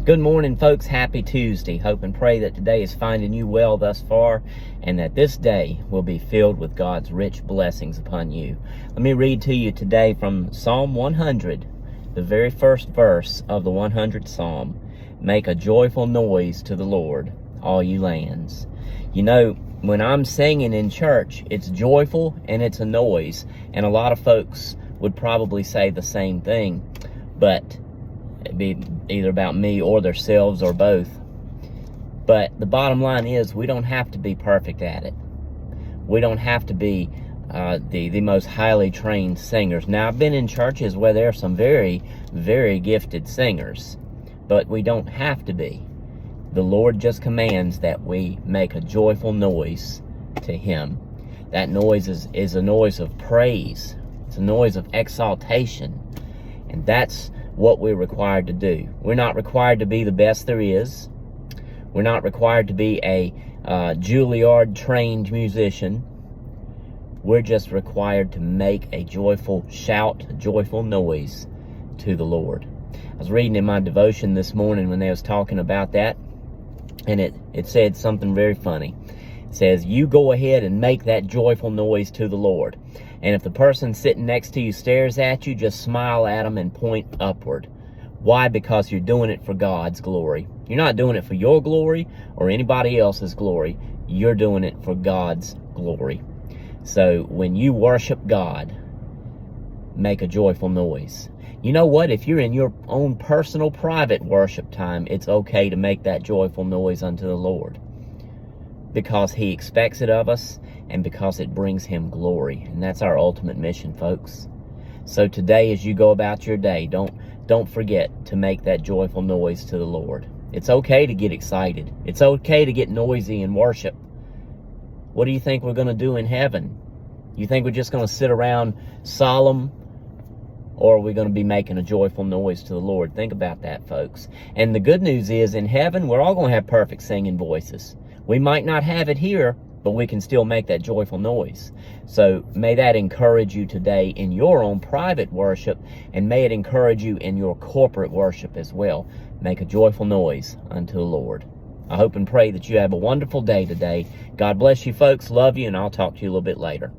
Good morning, folks. Happy Tuesday. Hope and pray that today is finding you well thus far, and that this day will be filled with God's rich blessings upon you. Let me read to you today from Psalm 100, the very first verse of the 100th Psalm. Make a joyful noise to the Lord, all you lands. You know, when I'm singing in church, it's joyful and it's a noise, and a lot of folks would probably say the same thing, but it'd be either about me or themselves or both. But the bottom line is, we don't have to be perfect at it. We don't have to be the most highly trained singers. Now, I've been in churches where there are some very, very gifted singers, but we don't have to be. The Lord just commands that we make a joyful noise to Him. That noise is a noise of praise. It's a noise of exaltation. And that's what we're required to do. We're not required to be the best there is. We're not required to be a Juilliard-trained musician. We're just required to make a joyful shout, a joyful noise to the Lord. I was reading in my devotion this morning when they was talking about that, and it said something very funny. It says, you go ahead and make that joyful noise to the Lord. And if the person sitting next to you stares at you, just smile at them and point upward. Why? Because you're doing it for God's glory. You're not doing it for your glory or anybody else's glory. You're doing it for God's glory. So when you worship God, make a joyful noise. You know what? If you're in your own personal private worship time, it's okay to make that joyful noise unto the Lord, because He expects it of us and because it brings Him glory. And that's our ultimate mission, folks. So today, as you go about your day, don't forget to make that joyful noise to the Lord. It's okay to get excited. It's okay to get noisy in worship. What do you think we're going to do in heaven? You think we're just going to sit around solemn, or are we going to be making a joyful noise to the Lord? Think about that, folks. And the good news is, in heaven, we're all going to have perfect singing voices. We might not have it here, but we can still make that joyful noise. So may that encourage you today in your own private worship, and may it encourage you in your corporate worship as well. Make a joyful noise unto the Lord. I hope and pray that you have a wonderful day today. God bless you, folks. Love you, and I'll talk to you a little bit later.